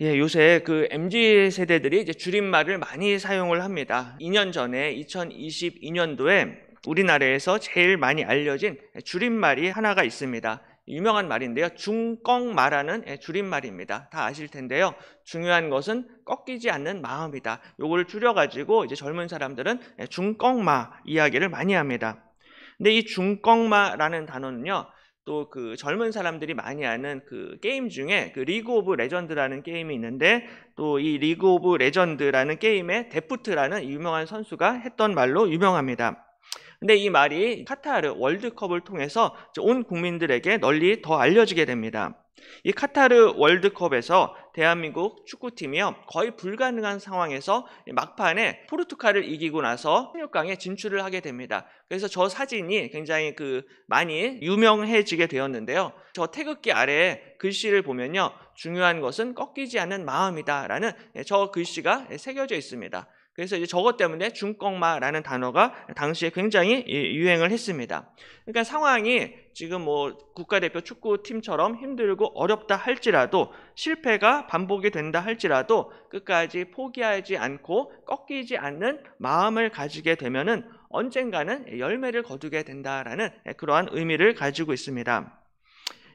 예, 요새 그 MZ 세대들이 이제 줄임말을 많이 사용을 합니다. 2년 전에 2022년도에 우리나라에서 제일 많이 알려진 줄임말이 하나가 있습니다. 유명한 말인데요. 중꺽마라는 줄임말입니다. 다 아실 텐데요. 중요한 것은 꺾이지 않는 마음이다. 요걸 줄여가지고 이제 젊은 사람들은 중꺽마 이야기를 많이 합니다. 근데 이 중꺽마라는 단어는요. 또 그 젊은 사람들이 많이 아는 그 게임 중에 그 리그 오브 레전드라는 게임이 있는데, 또 이 리그 오브 레전드라는 게임의 데프트라는 유명한 선수가 했던 말로 유명합니다. 근데 이 말이 카타르 월드컵을 통해서 온 국민들에게 널리 더 알려지게 됩니다. 이 카타르 월드컵에서 대한민국 축구팀이요, 거의 불가능한 상황에서 막판에 포르투갈을 이기고 나서 16강에 진출을 하게 됩니다. 그래서 저 사진이 굉장히 많이 유명해지게 되었는데요. 저 태극기 아래에 글씨를 보면요, 중요한 것은 꺾이지 않는 마음이다라는 저 글씨가 새겨져 있습니다. 그래서 이제 저것 때문에 중꺽마라는 단어가 당시에 굉장히 유행을 했습니다. 그러니까 상황이 지금 뭐 국가대표 축구팀처럼 힘들고 어렵다 할지라도, 실패가 반복이 된다 할지라도 끝까지 포기하지 않고 꺾이지 않는 마음을 가지게 되면은 언젠가는 열매를 거두게 된다라는 그러한 의미를 가지고 있습니다.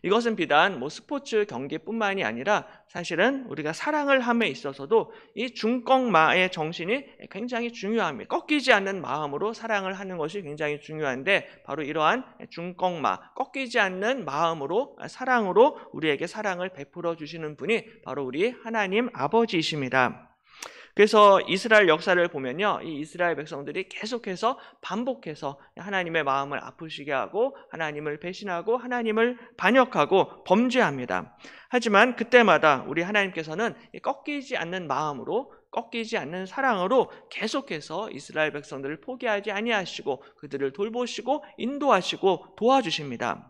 이것은 비단 뭐 스포츠 경기뿐만이 아니라 사실은 우리가 사랑을 함에 있어서도 이 중꺽마의 정신이 굉장히 중요합니다. 꺾이지 않는 마음으로 사랑을 하는 것이 굉장히 중요한데, 바로 이러한 중꺽마, 꺾이지 않는 마음으로, 사랑으로 우리에게 사랑을 베풀어 주시는 분이 바로 우리 하나님 아버지이십니다. 그래서 이스라엘 역사를 보면요, 이 이스라엘 백성들이 계속해서 반복해서 하나님의 마음을 아프시게 하고 하나님을 배신하고 하나님을 반역하고 범죄합니다. 하지만 그때마다 우리 하나님께서는 꺾이지 않는 마음으로, 꺾이지 않는 사랑으로 계속해서 이스라엘 백성들을 포기하지 아니하시고 그들을 돌보시고 인도하시고 도와주십니다.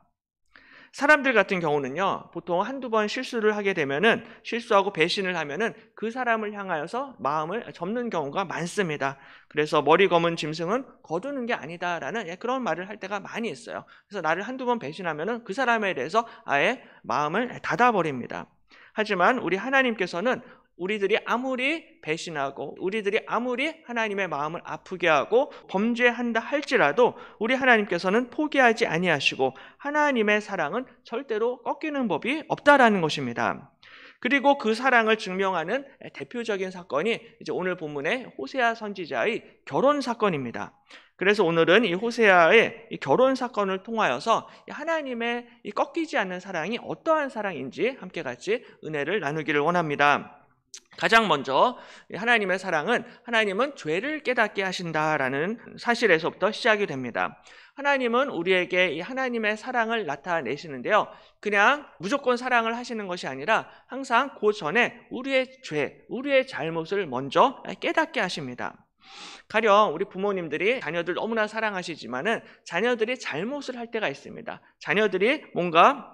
사람들 같은 경우는요, 보통 한두 번 실수를 하게 되면은, 실수하고 배신을 하면은 그 사람을 향하여서 마음을 접는 경우가 많습니다. 그래서 머리 검은 짐승은 거두는 게 아니다라는 그런 말을 할 때가 많이 있어요. 그래서 나를 한두 번 배신하면은 그 사람에 대해서 아예 마음을 닫아버립니다. 하지만 우리 하나님께서는 우리들이 아무리 배신하고 우리들이 아무리 하나님의 마음을 아프게 하고 범죄한다 할지라도 우리 하나님께서는 포기하지 아니하시고 하나님의 사랑은 절대로 꺾이는 법이 없다라는 것입니다. 그리고 그 사랑을 증명하는 대표적인 사건이 이제 오늘 본문의 호세아 선지자의 결혼 사건입니다. 그래서 오늘은 이 호세아의 이 결혼 사건을 통하여서 하나님의 이 꺾이지 않는 사랑이 어떠한 사랑인지 함께 같이 은혜를 나누기를 원합니다. 가장 먼저 하나님의 사랑은, 하나님은 죄를 깨닫게 하신다라는 사실에서부터 시작이 됩니다. 하나님은 우리에게 이 하나님의 사랑을 나타내시는데요, 그냥 무조건 사랑을 하시는 것이 아니라 항상 그 전에 우리의 죄, 우리의 잘못을 먼저 깨닫게 하십니다. 가령 우리 부모님들이 자녀들 너무나 사랑하시지만은 자녀들이 잘못을 할 때가 있습니다. 자녀들이 뭔가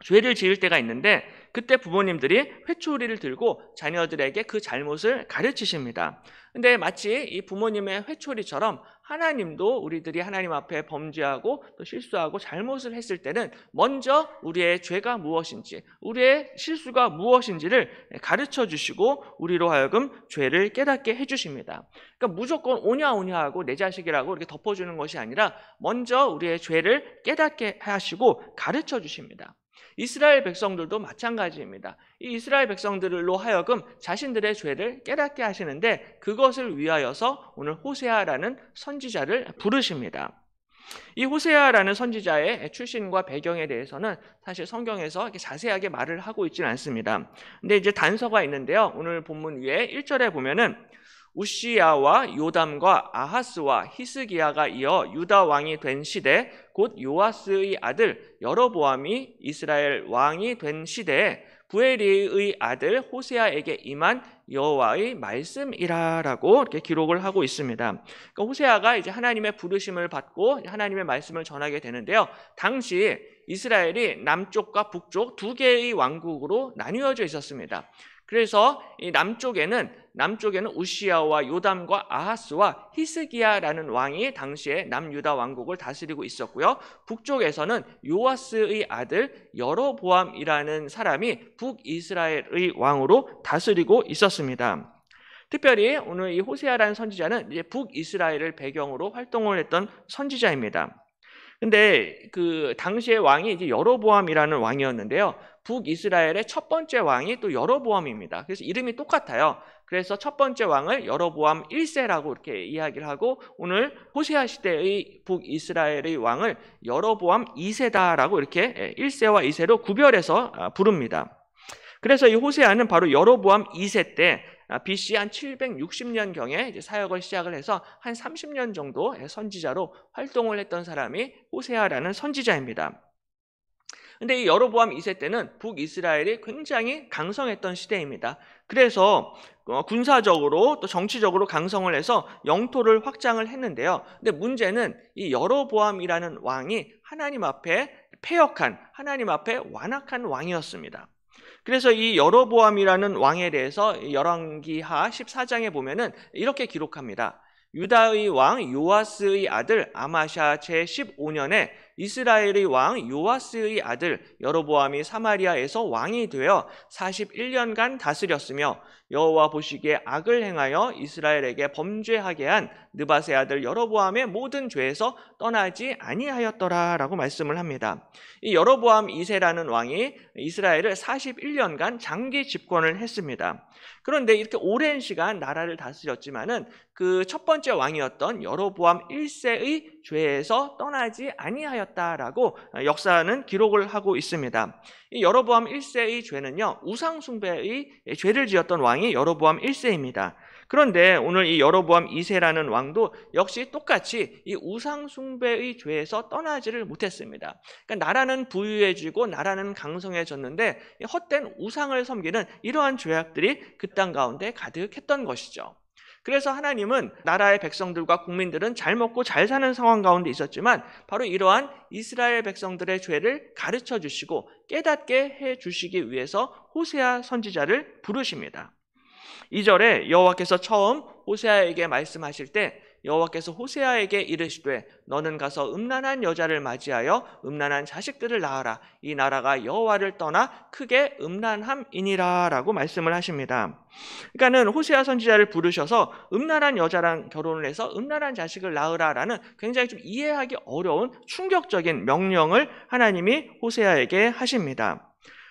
죄를 지을 때가 있는데, 그때 부모님들이 회초리를 들고 자녀들에게 그 잘못을 가르치십니다. 근데 마치 이 부모님의 회초리처럼 하나님도 우리들이 하나님 앞에 범죄하고 또 실수하고 잘못을 했을 때는 먼저 우리의 죄가 무엇인지, 우리의 실수가 무엇인지를 가르쳐 주시고 우리로 하여금 죄를 깨닫게 해주십니다. 그러니까 무조건 오냐오냐 하고 내 자식이라고 이렇게 덮어주는 것이 아니라 먼저 우리의 죄를 깨닫게 하시고 가르쳐 주십니다. 이스라엘 백성들도 마찬가지입니다. 이 이스라엘 백성들로 하여금 자신들의 죄를 깨닫게 하시는데, 그것을 위하여서 오늘 호세아라는 선지자를 부르십니다. 이 호세아라는 선지자의 출신과 배경에 대해서는 사실 성경에서 이렇게 자세하게 말을 하고 있지는 않습니다. 근데 이제 단서가 있는데요, 오늘 본문 위에 1절에 보면은 우시야와 요담과 아하스와 히스기야가 이어 유다 왕이 된 시대, 곧 요아스의 아들 여로보암이 이스라엘 왕이 된 시대에 부에리의 아들 호세아에게 임한 여호와의 말씀이라라고 이렇게 기록을 하고 있습니다. 그러니까 호세아가 이제 하나님의 부르심을 받고 하나님의 말씀을 전하게 되는데요. 당시 이스라엘이 남쪽과 북쪽 두 개의 왕국으로 나뉘어져 있었습니다. 그래서 이 남쪽에는 우시야와 요담과 아하스와 히스기야라는 왕이 당시에 남유다 왕국을 다스리고 있었고요. 북쪽에서는 요아스의 아들 여로보암이라는 사람이 북이스라엘의 왕으로 다스리고 있었습니다. 특별히 오늘 이 호세아라는 선지자는 이제 북이스라엘을 배경으로 활동을 했던 선지자입니다. 근데 그 당시의 왕이 이제 여로보암이라는 왕이었는데요. 북이스라엘의 첫 번째 왕이 또 여로보암입니다. 그래서 이름이 똑같아요. 그래서 첫 번째 왕을 여로보암 1세라고 이렇게 이야기를 하고 오늘 호세아 시대의 북이스라엘의 왕을 여로보암 2세다라고 이렇게 1세와 2세로 구별해서 부릅니다. 그래서 이 호세아는 바로 여로보암 2세 때 BC 한 760년경에 이제 사역을 시작을 해서 한 30년 정도 선지자로 활동을 했던 사람이 호세아라는 선지자입니다. 근데 이 여로보암 2세 때는 북이스라엘이 굉장히 강성했던 시대입니다. 그래서 군사적으로 또 정치적으로 강성을 해서 영토를 확장을 했는데요. 근데 문제는 이 여로보암이라는 왕이 하나님 앞에 패역한, 하나님 앞에 완악한 왕이었습니다. 그래서 이 여로보암이라는 왕에 대해서 열왕기하 14장에 보면은 이렇게 기록합니다. 유다의 왕 요아스의 아들 아마샤 제15년에 이스라엘의 왕 요아스의 아들 여로보암이 사마리아에서 왕이 되어 41년간 다스렸으며 여호와 보시기에 악을 행하여 이스라엘에게 범죄하게 한 느밧의 아들 여로보암의 모든 죄에서 떠나지 아니하였더라라고 말씀을 합니다. 이 여로보암 2세라는 왕이 이스라엘을 41년간 장기 집권을 했습니다. 그런데 이렇게 오랜 시간 나라를 다스렸지만은 그 첫 번째 왕이었던 여로보암 1세의 죄에서 떠나지 아니하였다라고 역사는 기록을 하고 있습니다. 이 여로보암 1세의 죄는요, 우상 숭배의 죄를 지었던 왕이 여로보암 1세입니다. 그런데 오늘 이 여로보암 2세라는 왕도 역시 똑같이 이 우상 숭배의 죄에서 떠나지를 못했습니다. 그러니까 나라는 부유해지고 나라는 강성해졌는데 헛된 우상을 섬기는 이러한 죄악들이 그 땅 가운데 가득했던 것이죠. 그래서 하나님은 나라의 백성들과 국민들은 잘 먹고 잘 사는 상황 가운데 있었지만 바로 이러한 이스라엘 백성들의 죄를 가르쳐 주시고 깨닫게 해 주시기 위해서 호세아 선지자를 부르십니다. 2절에 여호와께서 처음 호세아에게 말씀하실 때 여호와께서 호세아에게 이르시되 너는 가서 음란한 여자를 맞이하여 음란한 자식들을 낳아라. 이 나라가 여호와를 떠나 크게 음란함이니라 라고 말씀을 하십니다. 그러니까는 호세아 선지자를 부르셔서 음란한 여자랑 결혼을 해서 음란한 자식을 낳으라라는 굉장히 좀 이해하기 어려운 충격적인 명령을 하나님이 호세아에게 하십니다.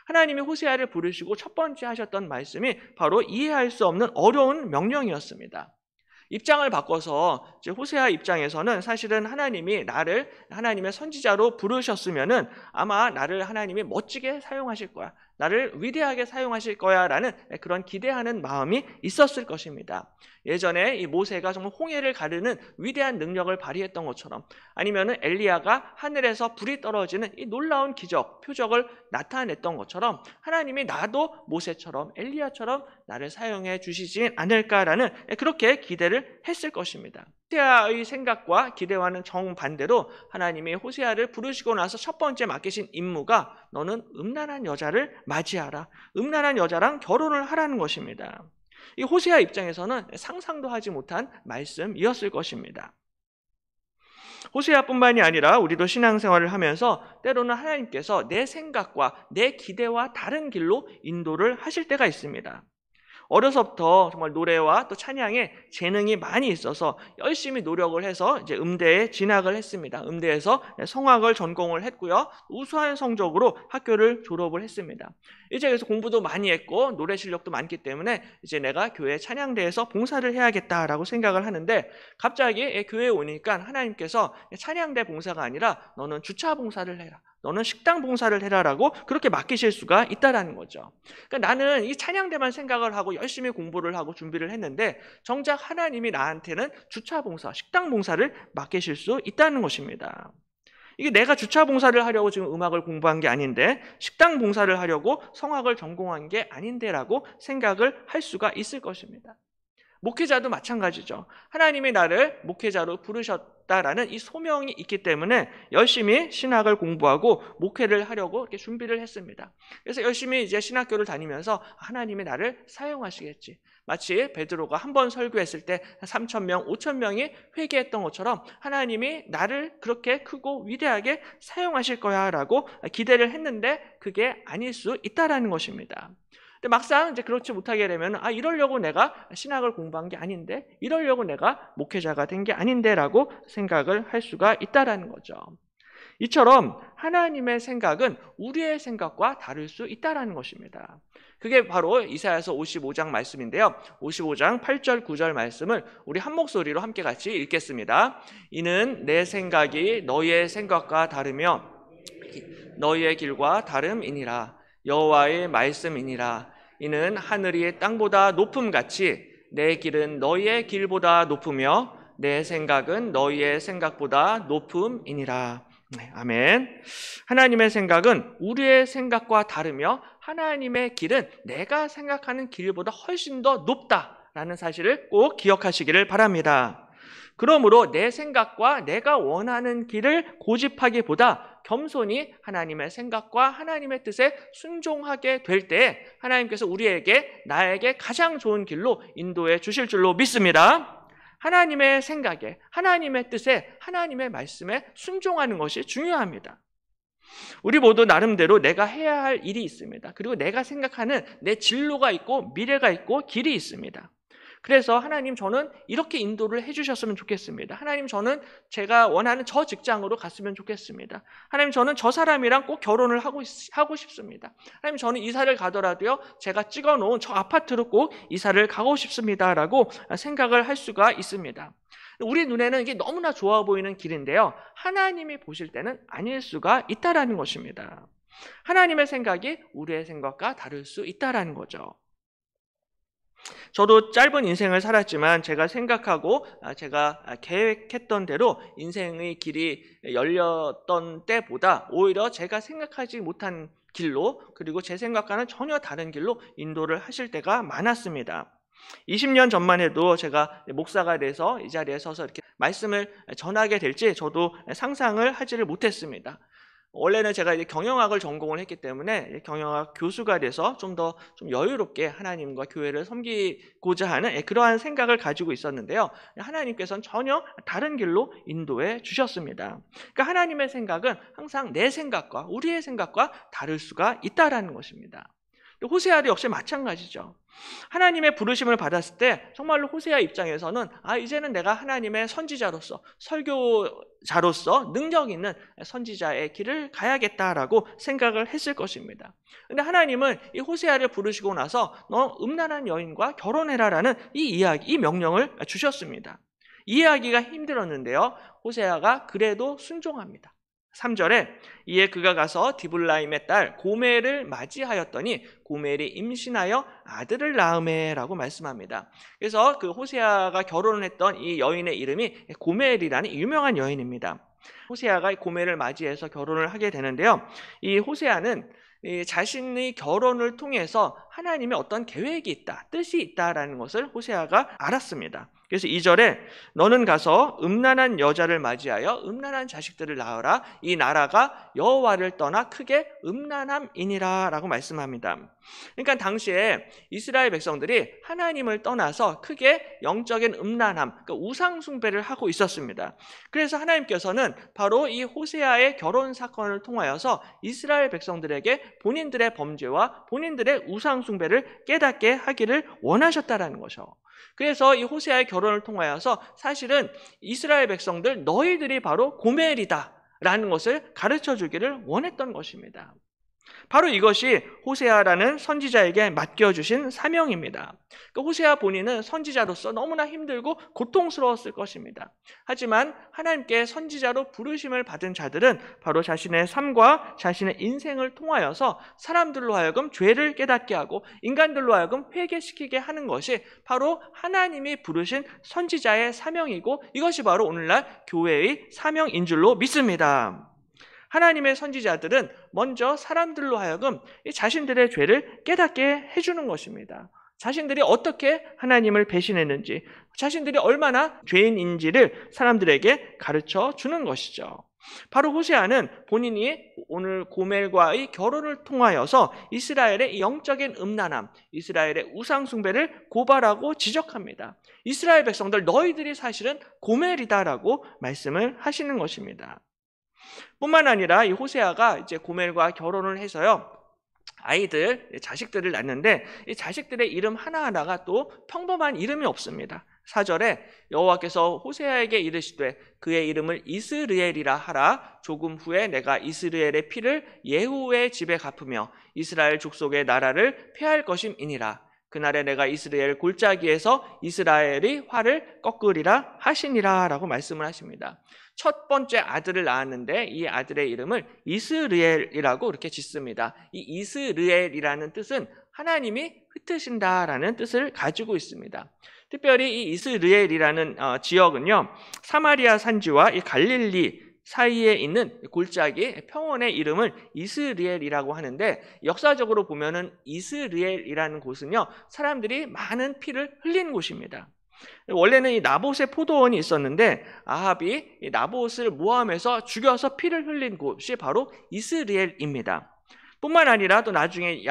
하나님이 호세아를 부르시고 첫 번째 하셨던 말씀이 바로 이해할 수 없는 어려운 명령이었습니다. 입장을 바꿔서 이제 호세아 입장에서는 사실은 하나님이 나를 하나님의 선지자로 부르셨으면은 아마 나를 하나님이 멋지게 사용하실 거야. 나를 위대하게 사용하실 거야 라는 그런 기대하는 마음이 있었을 것입니다. 예전에 이 모세가 정말 홍해를 가르는 위대한 능력을 발휘했던 것처럼 아니면은 엘리야가 하늘에서 불이 떨어지는 이 놀라운 기적, 표적을 나타냈던 것처럼 하나님이 나도 모세처럼 엘리야처럼 나를 사용해 주시지 않을까라는 그렇게 기대를 했을 것입니다. 호세아의 생각과 기대와는 정반대로 하나님이 호세아를 부르시고 나서 첫 번째 맡기신 임무가 너는 음란한 여자를 맞이하라. 음란한 여자랑 결혼을 하라는 것입니다. 이 호세아 입장에서는 상상도 하지 못한 말씀이었을 것입니다. 호세아뿐만이 아니라 우리도 신앙생활을 하면서 때로는 하나님께서 내 생각과 내 기대와 다른 길로 인도를 하실 때가 있습니다. 어려서부터 정말 노래와 또 찬양에 재능이 많이 있어서 열심히 노력을 해서 이제 음대에 진학을 했습니다. 음대에서 성악을 전공을 했고요. 우수한 성적으로 학교를 졸업을 했습니다. 이제 그래서 공부도 많이 했고 노래 실력도 많기 때문에 이제 내가 교회 찬양대에서 봉사를 해야겠다라고 생각을 하는데 갑자기 교회에 오니까 하나님께서 찬양대 봉사가 아니라 너는 주차 봉사를 해라. 너는 식당 봉사를 해라라고 그렇게 맡기실 수가 있다라는 거죠. 그러니까 나는 이 찬양대만 생각을 하고 열심히 공부를 하고 준비를 했는데 정작 하나님이 나한테는 주차 봉사, 식당 봉사를 맡기실 수 있다는 것입니다. 이게 내가 주차 봉사를 하려고 지금 음악을 공부한 게 아닌데, 식당 봉사를 하려고 성악을 전공한 게 아닌데라고 생각을 할 수가 있을 것입니다. 목회자도 마찬가지죠. 하나님이 나를 목회자로 부르셨다라는 이 소명이 있기 때문에 열심히 신학을 공부하고 목회를 하려고 이렇게 준비를 했습니다. 그래서 열심히 이제 신학교를 다니면서 하나님이 나를 사용하시겠지. 마치 베드로가 한 번 설교했을 때 3,000명, 5,000명이 회개했던 것처럼 하나님이 나를 그렇게 크고 위대하게 사용하실 거야 라고 기대를 했는데 그게 아닐 수 있다라는 것입니다. 근데 막상 이제 그렇지 못하게 되면 이러려고 내가 신학을 공부한 게 아닌데, 이러려고 내가 목회자가 된 게 아닌데라고 생각을 할 수가 있다라는 거죠. 이처럼 하나님의 생각은 우리의 생각과 다를 수 있다라는 것입니다. 그게 바로 이사야서 55장 말씀인데요. 55장 8절 9절 말씀을 우리 한 목소리로 함께 같이 읽겠습니다. 이는 내 생각이 너희의 생각과 다르며 너희의 길과 다름이니라. 여호와의 말씀이니라. 이는 하늘이 땅보다 높음같이 내 길은 너희의 길보다 높으며 내 생각은 너희의 생각보다 높음이니라. 네, 아멘. 하나님의 생각은 우리의 생각과 다르며 하나님의 길은 내가 생각하는 길보다 훨씬 더 높다라는 사실을 꼭 기억하시기를 바랍니다. 그러므로 내 생각과 내가 원하는 길을 고집하기보다 겸손히 하나님의 생각과 하나님의 뜻에 순종하게 될 때 하나님께서 나에게 가장 좋은 길로 인도해 주실 줄로 믿습니다. 하나님의 생각에, 하나님의 뜻에, 하나님의 말씀에 순종하는 것이 중요합니다. 우리 모두 나름대로 내가 해야 할 일이 있습니다. 그리고 내가 생각하는 내 진로가 있고 미래가 있고 길이 있습니다. 그래서 하나님, 저는 이렇게 인도를 해주셨으면 좋겠습니다. 하나님, 저는 제가 원하는 저 직장으로 갔으면 좋겠습니다. 하나님, 저는 저 사람이랑 꼭 결혼을 하고 싶습니다. 하나님, 저는 이사를 가더라도요, 제가 찍어놓은 저 아파트로 꼭 이사를 가고 싶습니다라고 생각을 할 수가 있습니다. 우리 눈에는 이게 너무나 좋아 보이는 길인데요, 하나님이 보실 때는 아닐 수가 있다라는 것입니다. 하나님의 생각이 우리의 생각과 다를 수 있다라는 거죠. 저도 짧은 인생을 살았지만 제가 생각하고 제가 계획했던 대로 인생의 길이 열렸던 때보다 오히려 제가 생각하지 못한 길로, 그리고 제 생각과는 전혀 다른 길로 인도를 하실 때가 많았습니다. 20년 전만 해도 제가 목사가 돼서 이 자리에 서서 이렇게 말씀을 전하게 될지 저도 상상을 하지를 못했습니다. 원래는 제가 이제 경영학을 전공을 했기 때문에 경영학 교수가 돼서 좀 더 여유롭게 하나님과 교회를 섬기고자 하는 그러한 생각을 가지고 있었는데요. 하나님께서는 전혀 다른 길로 인도해 주셨습니다. 그러니까 하나님의 생각은 항상 내 생각과 우리의 생각과 다를 수가 있다라는 것입니다. 호세아도 역시 마찬가지죠. 하나님의 부르심을 받았을 때 정말로 호세아 입장에서는 이제는 내가 하나님의 선지자로서, 설교자로서 능력 있는 선지자의 길을 가야겠다라고 생각을 했을 것입니다. 그런데 하나님은 이 호세아를 부르시고 나서 너 음란한 여인과 결혼해라라는 이 명령을 주셨습니다. 이해하기가 힘들었는데요, 호세아가 그래도 순종합니다. 3절에 이에 그가 가서 디블라임의 딸 고멜을 맞이하였더니 고멜이 임신하여 아들을 낳으매라고 말씀합니다. 그래서 그 호세아가 결혼을 했던 이 여인의 이름이 고멜이라는 유명한 여인입니다. 호세아가 고멜을 맞이해서 결혼을 하게 되는데요, 이 호세아는 자신의 결혼을 통해서 하나님의 어떤 계획이 있다, 뜻이 있다라는 것을 호세아가 알았습니다. 그래서 2절에 너는 가서 음란한 여자를 맞이하여 음란한 자식들을 낳으라. 이 나라가 여호와를 떠나 크게 음란함이니라 라고 말씀합니다. 그러니까 당시에 이스라엘 백성들이 하나님을 떠나서 크게 영적인 음란함, 그러니까 우상 숭배를 하고 있었습니다. 그래서 하나님께서는 바로 이 호세아의 결혼 사건을 통하여서 이스라엘 백성들에게 본인들의 범죄와 본인들의 우상 숭배를 깨닫게 하기를 원하셨다라는 거죠. 그래서 이 호세아의 결혼을 통하여서 사실은 이스라엘 백성들, 너희들이 바로 고멜이다 라는 것을 가르쳐 주기를 원했던 것입니다. 바로 이것이 호세아라는 선지자에게 맡겨주신 사명입니다. 그러니까 호세아 본인은 선지자로서 너무나 힘들고 고통스러웠을 것입니다. 하지만 하나님께 선지자로 부르심을 받은 자들은 바로 자신의 삶과 자신의 인생을 통하여서 사람들로 하여금 죄를 깨닫게 하고 인간들로 하여금 회개시키게 하는 것이 바로 하나님이 부르신 선지자의 사명이고, 이것이 바로 오늘날 교회의 사명인 줄로 믿습니다. 하나님의 선지자들은 먼저 사람들로 하여금 이 자신들의 죄를 깨닫게 해주는 것입니다. 자신들이 어떻게 하나님을 배신했는지, 자신들이 얼마나 죄인인지를 사람들에게 가르쳐 주는 것이죠. 바로 호세아는 본인이 오늘 고멜과의 결혼을 통하여서 이스라엘의 영적인 음란함, 이스라엘의 우상 숭배를 고발하고 지적합니다. 이스라엘 백성들, 너희들이 사실은 고멜이다라고 말씀을 하시는 것입니다. 뿐만 아니라 이 호세아가 이제 고멜과 결혼을 해서요, 자식들을 낳는데 이 자식들의 이름 하나하나가 또 평범한 이름이 없습니다. 4절에 여호와께서 호세아에게 이르시되 그의 이름을 이스르엘이라 하라. 조금 후에 내가 이스라엘의 피를 예후의 집에 갚으며 이스라엘 족속의 나라를 폐할 것임이니라. 그날에 내가 이스라엘 골짜기에서 이스라엘의 활을 꺾으리라 하시니라 라고 말씀을 하십니다. 첫 번째 아들을 낳았는데 이 아들의 이름을 이스라엘이라고 이렇게 짓습니다. 이 이스라엘이라는 뜻은 하나님이 흩으신다라는 뜻을 가지고 있습니다. 특별히 이 이스라엘이라는 지역은요, 사마리아 산지와 이 갈릴리 사이에 있는 골짜기 평원의 이름을 이스라엘이라고 하는데, 역사적으로 보면은 이스라엘이라는 곳은요, 사람들이 많은 피를 흘린 곳입니다. 원래는 이 나봇의 포도원이 있었는데 아합이 이 나봇을 모함해서 죽여서 피를 흘린 곳이 바로 이스라엘입니다. 뿐만 아니라 또 나중에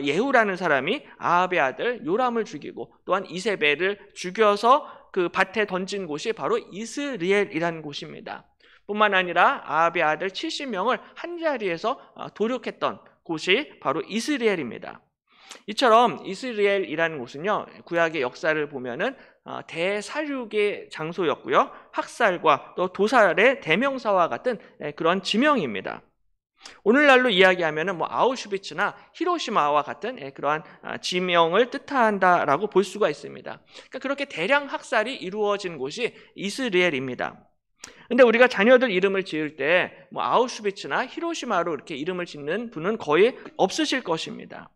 예후라는 사람이 아합의 아들 요람을 죽이고 또한 이세벨을 죽여서 그 밭에 던진 곳이 바로 이스라엘이라는 곳입니다. 뿐만 아니라 아합의 아들 70명을 한자리에서 도륙했던 곳이 바로 이스라엘입니다. 이처럼 이스라엘이라는 곳은요, 구약의 역사를 보면은 대사륙의 장소였고요, 학살과 또 도살의 대명사와 같은 그런 지명입니다. 오늘날로 이야기하면은 아우슈비츠나 히로시마와 같은 그러한 지명을 뜻한다라고 볼 수가 있습니다. 그러니까 그렇게 대량 학살이 이루어진 곳이 이스라엘입니다. 근데 우리가 자녀들 이름을 지을 때 아우슈비츠나 히로시마로 이렇게 이름을 짓는 분은 거의 없으실 것입니다.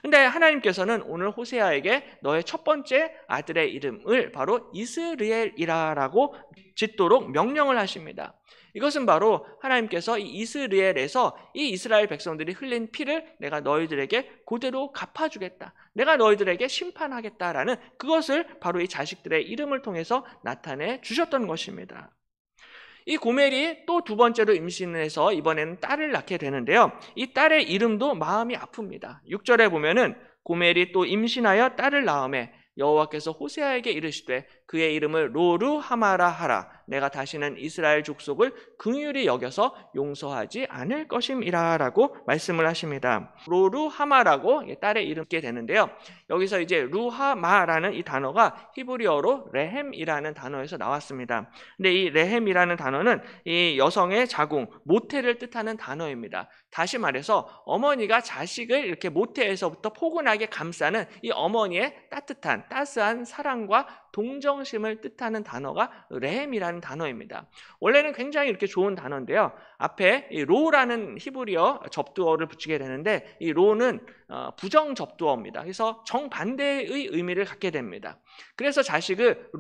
근데 하나님께서는 오늘 호세아에게 너의 첫 번째 아들의 이름을 바로 이스라엘이라고 짓도록 명령을 하십니다. 이것은 바로 하나님께서 이 이스라엘에서 이 이스라엘 백성들이 흘린 피를 내가 너희들에게 그대로 갚아주겠다, 내가 너희들에게 심판하겠다라는 그것을 바로 이 자식들의 이름을 통해서 나타내 주셨던 것입니다. 이 고멜이 또 두 번째로 임신을 해서 이번에는 딸을 낳게 되는데요, 이 딸의 이름도 마음이 아픕니다. 6절에 보면은 고멜이 또 임신하여 딸을 낳음에 여호와께서 호세아에게 이르시되 그의 이름을 로루하마라 하라. 내가 다시는 이스라엘 족속을 긍휼히 여겨서 용서하지 않을 것임이라 라고 말씀을 하십니다. 로루하마라고 딸의 이름이 되는데요, 여기서 이제 루하마라는 이 단어가 히브리어로 레헴이라는 단어에서 나왔습니다. 근데 이 레헴이라는 단어는 이 여성의 자궁, 모태를 뜻하는 단어입니다. 다시 말해서 어머니가 자식을 이렇게 모태에서부터 포근하게 감싸는 이 어머니의 따스한 사랑과 동정심을 뜻하는 단어가 레헴이라는 단어입니다. 원래는 굉장히 이렇게 좋은 단어인데요, 앞에 이 로라는 히브리어 접두어를 붙이게 되는데 이 로는 부정 접두어입니다. 그래서 정반대의 의미를 갖게 됩니다. 그래서 자식을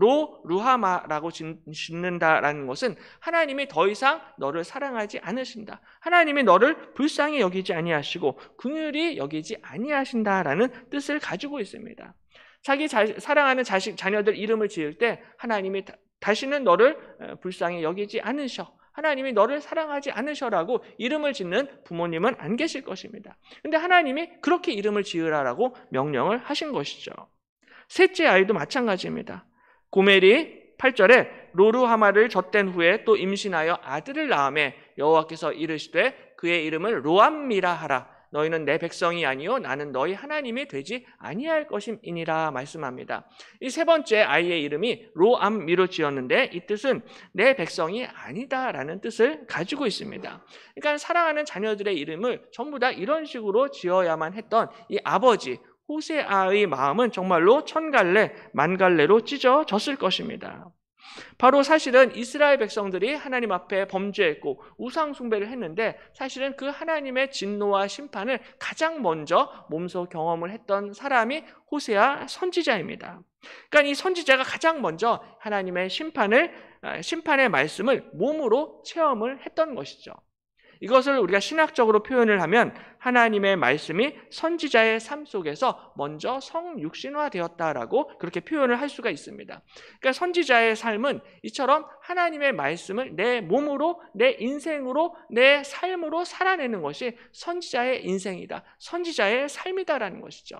루하마라고 짓는다라는 것은 하나님이 더 이상 너를 사랑하지 않으신다, 하나님이 너를 불쌍히 여기지 아니하시고 긍휼히 여기지 아니하신다라는 뜻을 가지고 있습니다. 자기 사랑하는 자녀들 이름을 지을 때 하나님이 다시는 너를 불쌍히 여기지 않으셔, 하나님이 너를 사랑하지 않으셔라고 이름을 짓는 부모님은 안 계실 것입니다. 근데 하나님이 그렇게 이름을 지으라라고 명령을 하신 것이죠. 셋째 아이도 마찬가지입니다. 고멜이 8절에 로루하마를 젖댄 후에 또 임신하여 아들을 낳음에 여호와께서 이르시되 그의 이름을 로암미라 하라. 너희는 내 백성이 아니요 나는 너희 하나님이 되지 아니할 것임이니라 말씀합니다. 이 세 번째 아이의 이름이 로암미로 지었는데 이 뜻은 내 백성이 아니다라는 뜻을 가지고 있습니다. 그러니까 사랑하는 자녀들의 이름을 전부 다 이런 식으로 지어야만 했던 이 아버지 호세아의 마음은 정말로 천갈래 만갈래로 찢어졌을 것입니다. 바로 사실은 이스라엘 백성들이 하나님 앞에 범죄했고 우상 숭배를 했는데 사실은 그 하나님의 진노와 심판을 가장 먼저 몸소 경험을 했던 사람이 호세아 선지자입니다. 그러니까 이 선지자가 가장 먼저 하나님의 심판의 말씀을 몸으로 체험을 했던 것이죠. 이것을 우리가 신학적으로 표현을 하면 하나님의 말씀이 선지자의 삶 속에서 먼저 성육신화되었다라고 그렇게 표현을 할 수가 있습니다. 그러니까 선지자의 삶은 이처럼 하나님의 말씀을 내 몸으로, 내 인생으로, 내 삶으로 살아내는 것이 선지자의 인생이다, 선지자의 삶이다라는 것이죠.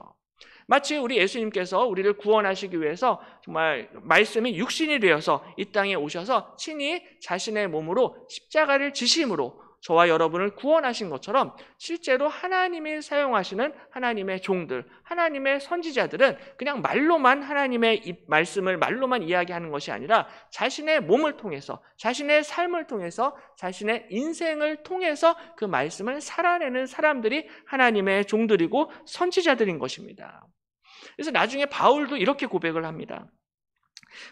마치 우리 예수님께서 우리를 구원하시기 위해서 정말 말씀이 육신이 되어서 이 땅에 오셔서 친히 자신의 몸으로 십자가를 지심으로 저와 여러분을 구원하신 것처럼 실제로 하나님이 사용하시는 하나님의 종들, 하나님의 선지자들은 그냥 말로만 하나님의 말씀을 말로만 이야기하는 것이 아니라 자신의 몸을 통해서, 자신의 삶을 통해서, 자신의 인생을 통해서 그 말씀을 살아내는 사람들이 하나님의 종들이고 선지자들인 것입니다. 그래서 나중에 바울도 이렇게 고백을 합니다.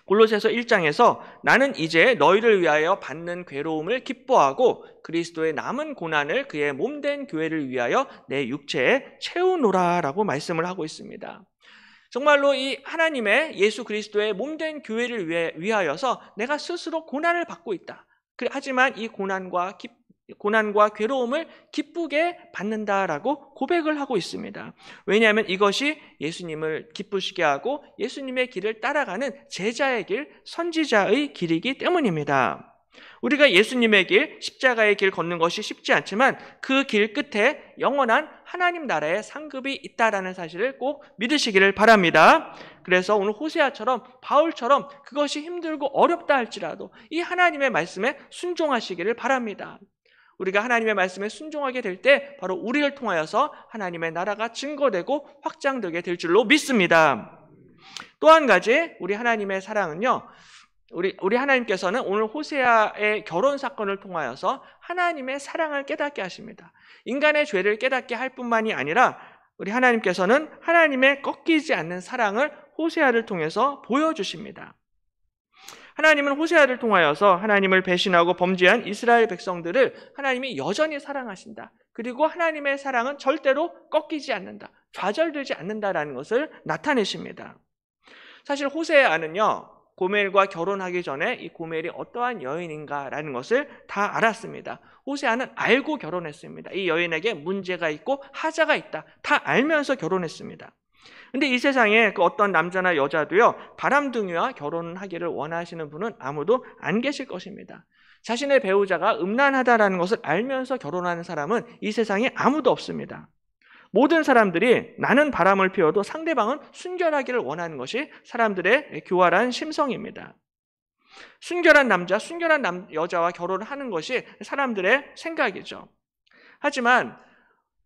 골로새서 1장에서 나는 이제 너희를 위하여 받는 괴로움을 기뻐하고 그리스도의 남은 고난을 그의 몸된 교회를 위하여 내 육체에 채우노라 라고 말씀을 하고 있습니다. 정말로 이 하나님의 예수 그리스도의 몸된 교회를 위하여서 내가 스스로 고난을 받고 있다. 하지만 이 고난과 괴로움을 기쁘게 받는다라고 고백을 하고 있습니다. 왜냐하면 이것이 예수님을 기쁘시게 하고 예수님의 길을 따라가는 제자의 길, 선지자의 길이기 때문입니다. 우리가 예수님의 길, 십자가의 길 걷는 것이 쉽지 않지만 그 길 끝에 영원한 하나님 나라의 상급이 있다라는 사실을 꼭 믿으시기를 바랍니다. 그래서 오늘 호세아처럼 바울처럼 그것이 힘들고 어렵다 할지라도 이 하나님의 말씀에 순종하시기를 바랍니다. 우리가 하나님의 말씀에 순종하게 될 때 바로 우리를 통하여서 하나님의 나라가 증거되고 확장되게 될 줄로 믿습니다. 또 한 가지 우리 하나님의 사랑은요, 우리 하나님께서는 오늘 호세아의 결혼 사건을 통하여서 하나님의 사랑을 깨닫게 하십니다. 인간의 죄를 깨닫게 할 뿐만이 아니라 우리 하나님께서는 하나님의 꺾이지 않는 사랑을 호세아를 통해서 보여주십니다. 하나님은 호세아를 통하여서 하나님을 배신하고 범죄한 이스라엘 백성들을 하나님이 여전히 사랑하신다. 그리고 하나님의 사랑은 절대로 꺾이지 않는다, 좌절되지 않는다라는 것을 나타내십니다. 사실 호세아는요, 고멜과 결혼하기 전에 이 고멜이 어떠한 여인인가라는 것을 다 알았습니다. 호세아는 알고 결혼했습니다. 이 여인에게 문제가 있고 하자가 있다, 다 알면서 결혼했습니다. 근데 이 세상에 그 어떤 남자나 여자도요, 바람둥이와 결혼하기를 원하시는 분은 아무도 안 계실 것입니다. 자신의 배우자가 음란하다라는 것을 알면서 결혼하는 사람은 이 세상에 아무도 없습니다. 모든 사람들이 나는 바람을 피워도 상대방은 순결하기를 원하는 것이 사람들의 교활한 심성입니다. 순결한 남자, 순결한 여자와 결혼하는 것이 사람들의 생각이죠. 하지만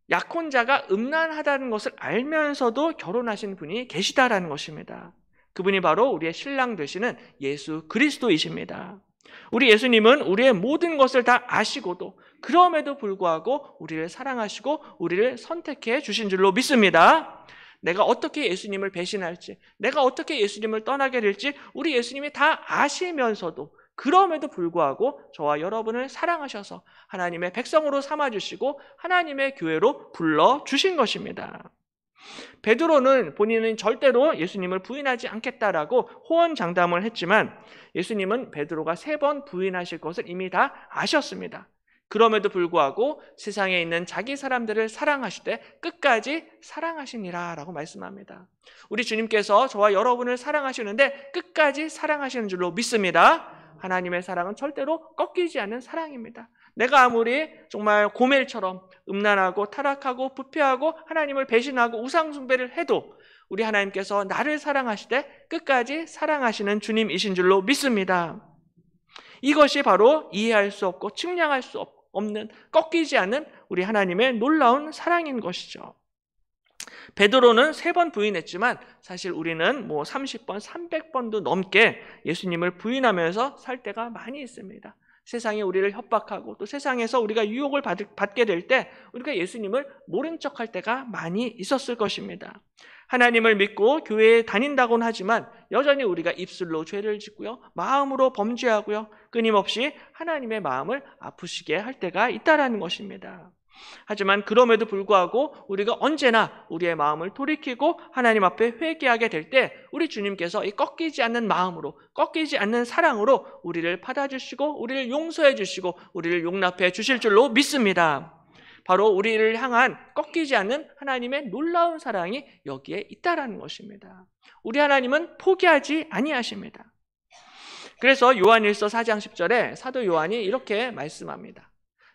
약혼자가 음란하다는 것을 알면서도 결혼하신 분이 계시다라는 것입니다. 그분이 바로 우리의 신랑 되시는 예수 그리스도이십니다. 우리 예수님은 우리의 모든 것을 다 아시고도 그럼에도 불구하고 우리를 사랑하시고 우리를 선택해 주신 줄로 믿습니다. 내가 어떻게 예수님을 배신할지, 내가 어떻게 예수님을 떠나게 될지 우리 예수님이 다 아시면서도 그럼에도 불구하고 저와 여러분을 사랑하셔서 하나님의 백성으로 삼아주시고 하나님의 교회로 불러주신 것입니다. 베드로는 본인은 절대로 예수님을 부인하지 않겠다라고 호언장담을 했지만 예수님은 베드로가 3번 부인하실 것을 이미 다 아셨습니다. 그럼에도 불구하고 세상에 있는 자기 사람들을 사랑하시되 끝까지 사랑하시니라 라고 말씀합니다. 우리 주님께서 저와 여러분을 사랑하시는데 끝까지 사랑하시는 줄로 믿습니다. 하나님의 사랑은 절대로 꺾이지 않는 사랑입니다. 내가 아무리 정말 고멜처럼 음란하고 타락하고 부패하고 하나님을 배신하고 우상숭배를 해도 우리 하나님께서 나를 사랑하시되 끝까지 사랑하시는 주님이신 줄로 믿습니다. 이것이 바로 이해할 수 없고 측량할 수 없는, 꺾이지 않는 우리 하나님의 놀라운 사랑인 것이죠. 베드로는 3번 부인했지만 사실 우리는 30번, 300번도 넘게 예수님을 부인하면서 살 때가 많이 있습니다. 세상이 우리를 협박하고 또 세상에서 우리가 유혹을 받게 될 때 우리가 예수님을 모른 척할 때가 많이 있었을 것입니다. 하나님을 믿고 교회에 다닌다고는 하지만 여전히 우리가 입술로 죄를 짓고요, 마음으로 범죄하고요, 끊임없이 하나님의 마음을 아프시게 할 때가 있다라는 것입니다. 하지만 그럼에도 불구하고 우리가 언제나 우리의 마음을 돌이키고 하나님 앞에 회개하게 될 때 우리 주님께서 이 꺾이지 않는 마음으로, 꺾이지 않는 사랑으로 우리를 받아주시고 우리를 용서해 주시고 우리를 용납해 주실 줄로 믿습니다. 바로 우리를 향한 꺾이지 않는 하나님의 놀라운 사랑이 여기에 있다라는 것입니다. 우리 하나님은 포기하지 아니하십니다. 그래서 요한일서 4장 10절에 사도 요한이 이렇게 말씀합니다.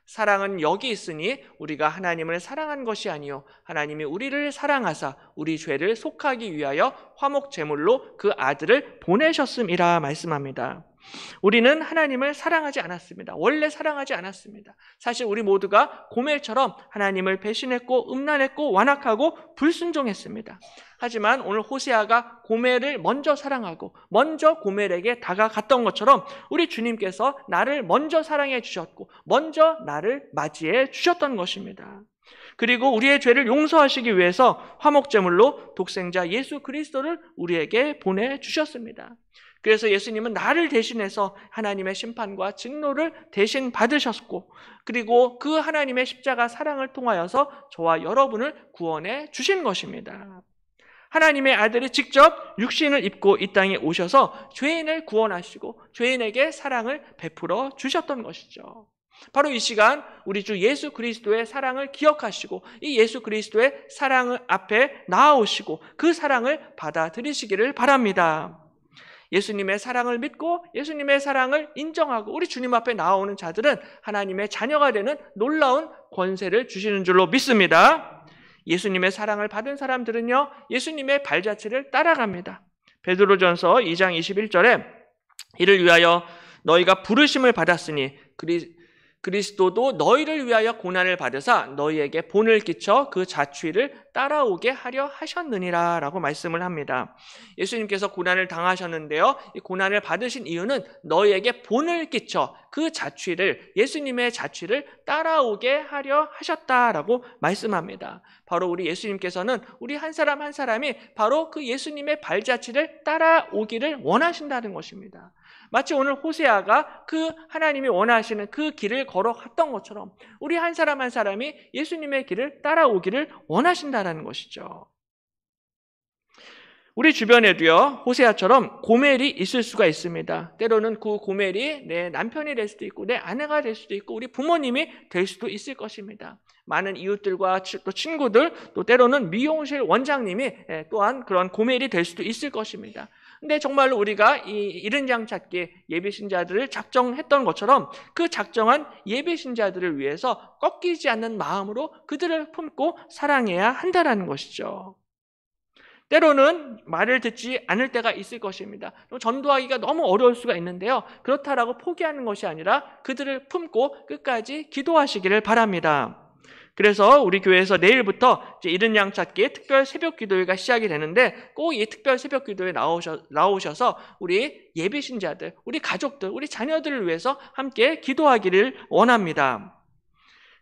사랑은 여기 있으니 우리가 하나님을 사랑한 것이 아니요 하나님이 우리를 사랑하사 우리 죄를 속하기 위하여 화목 제물로 그 아들을 보내셨음이라 말씀합니다. 우리는 하나님을 사랑하지 않았습니다. 원래 사랑하지 않았습니다. 사실 우리 모두가 고멜처럼 하나님을 배신했고 음란했고 완악하고 불순종했습니다. 하지만 오늘 호세아가 고멜을 먼저 사랑하고 먼저 고멜에게 다가갔던 것처럼 우리 주님께서 나를 먼저 사랑해 주셨고 먼저 나를 맞이해 주셨던 것입니다. 그리고 우리의 죄를 용서하시기 위해서 화목제물로 독생자 예수 그리스도를 우리에게 보내주셨습니다. 그래서 예수님은 나를 대신해서 하나님의 심판과 증노를 대신 받으셨고 그리고 그 하나님의 십자가 사랑을 통하여서 저와 여러분을 구원해 주신 것입니다. 하나님의 아들이 직접 육신을 입고 이 땅에 오셔서 죄인을 구원하시고 죄인에게 사랑을 베풀어 주셨던 것이죠. 바로 이 시간 우리 주 예수 그리스도의 사랑을 기억하시고 이 예수 그리스도의 사랑 앞에 나아오시고 그 사랑을 받아들이시기를 바랍니다. 예수님의 사랑을 믿고 예수님의 사랑을 인정하고 우리 주님 앞에 나오는 자들은 하나님의 자녀가 되는 놀라운 권세를 주시는 줄로 믿습니다. 예수님의 사랑을 받은 사람들은요 예수님의 발자취를 따라갑니다. 베드로전서 2장 21절에 이를 위하여 너희가 부르심을 받았으니 그리스도도 너희를 위하여 고난을 받으사 너희에게 본을 끼쳐 그 자취를 따라오게 하려 하셨느니라 라고 말씀을 합니다. 예수님께서 고난을 당하셨는데요 이 고난을 받으신 이유는 너희에게 본을 끼쳐 그 자취를 예수님의 자취를 따라오게 하려 하셨다라고 말씀합니다. 바로 우리 예수님께서는 우리 한 사람 한 사람이 바로 그 예수님의 발자취를 따라오기를 원하신다는 것입니다. 마치 오늘 호세아가 그 하나님이 원하시는 그 길을 걸어갔던 것처럼 우리 한 사람 한 사람이 예수님의 길을 따라오기를 원하신다는 것이죠. 우리 주변에도요 호세아처럼 고멜이 있을 수가 있습니다. 때로는 그 고멜이 내 남편이 될 수도 있고 내 아내가 될 수도 있고 우리 부모님이 될 수도 있을 것입니다. 많은 이웃들과 또 친구들 또 때로는 미용실 원장님이 또한 그런 고멜이 될 수도 있을 것입니다. 근데 정말로 우리가 이 이른 양 찾기 예비신자들을 작정했던 것처럼 그 작정한 예비신자들을 위해서 꺾이지 않는 마음으로 그들을 품고 사랑해야 한다는 것이죠. 때로는 말을 듣지 않을 때가 있을 것입니다. 전도하기가 너무 어려울 수가 있는데요. 그렇다라고 포기하는 것이 아니라 그들을 품고 끝까지 기도하시기를 바랍니다. 그래서 우리 교회에서 내일부터 이제 이른 양 찾기 특별 새벽 기도회가 시작이 되는데 꼭 이 특별 새벽 기도회에 나오셔서 우리 예비신자들, 우리 가족들, 우리 자녀들을 위해서 함께 기도하기를 원합니다.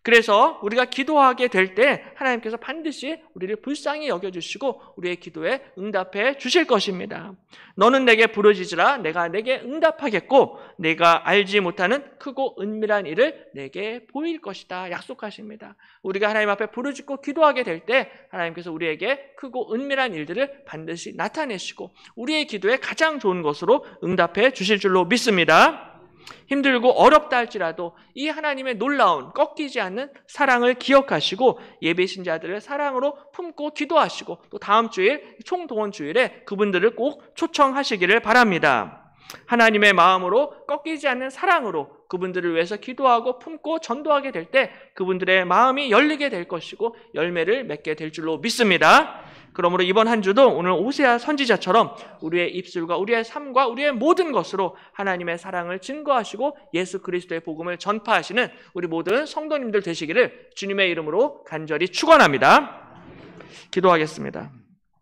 그래서 우리가 기도하게 될 때 하나님께서 반드시 우리를 불쌍히 여겨주시고 우리의 기도에 응답해 주실 것입니다. 너는 내게 부르짖으라 내가 내게 응답하겠고 내가 알지 못하는 크고 은밀한 일을 내게 보일 것이다 약속하십니다. 우리가 하나님 앞에 부르짖고 기도하게 될 때 하나님께서 우리에게 크고 은밀한 일들을 반드시 나타내시고 우리의 기도에 가장 좋은 것으로 응답해 주실 줄로 믿습니다. 힘들고 어렵다 할지라도 이 하나님의 놀라운 꺾이지 않는 사랑을 기억하시고 예배신자들을 사랑으로 품고 기도하시고 또 다음 주일 총동원 주일에 그분들을 꼭 초청하시기를 바랍니다. 하나님의 마음으로 꺾이지 않는 사랑으로 그분들을 위해서 기도하고 품고 전도하게 될 때 그분들의 마음이 열리게 될 것이고 열매를 맺게 될 줄로 믿습니다. 그러므로 이번 한 주도 오늘 호세아 선지자처럼 우리의 입술과 우리의 삶과 우리의 모든 것으로 하나님의 사랑을 증거하시고 예수 그리스도의 복음을 전파하시는 우리 모든 성도님들 되시기를 주님의 이름으로 간절히 축원합니다. 기도하겠습니다.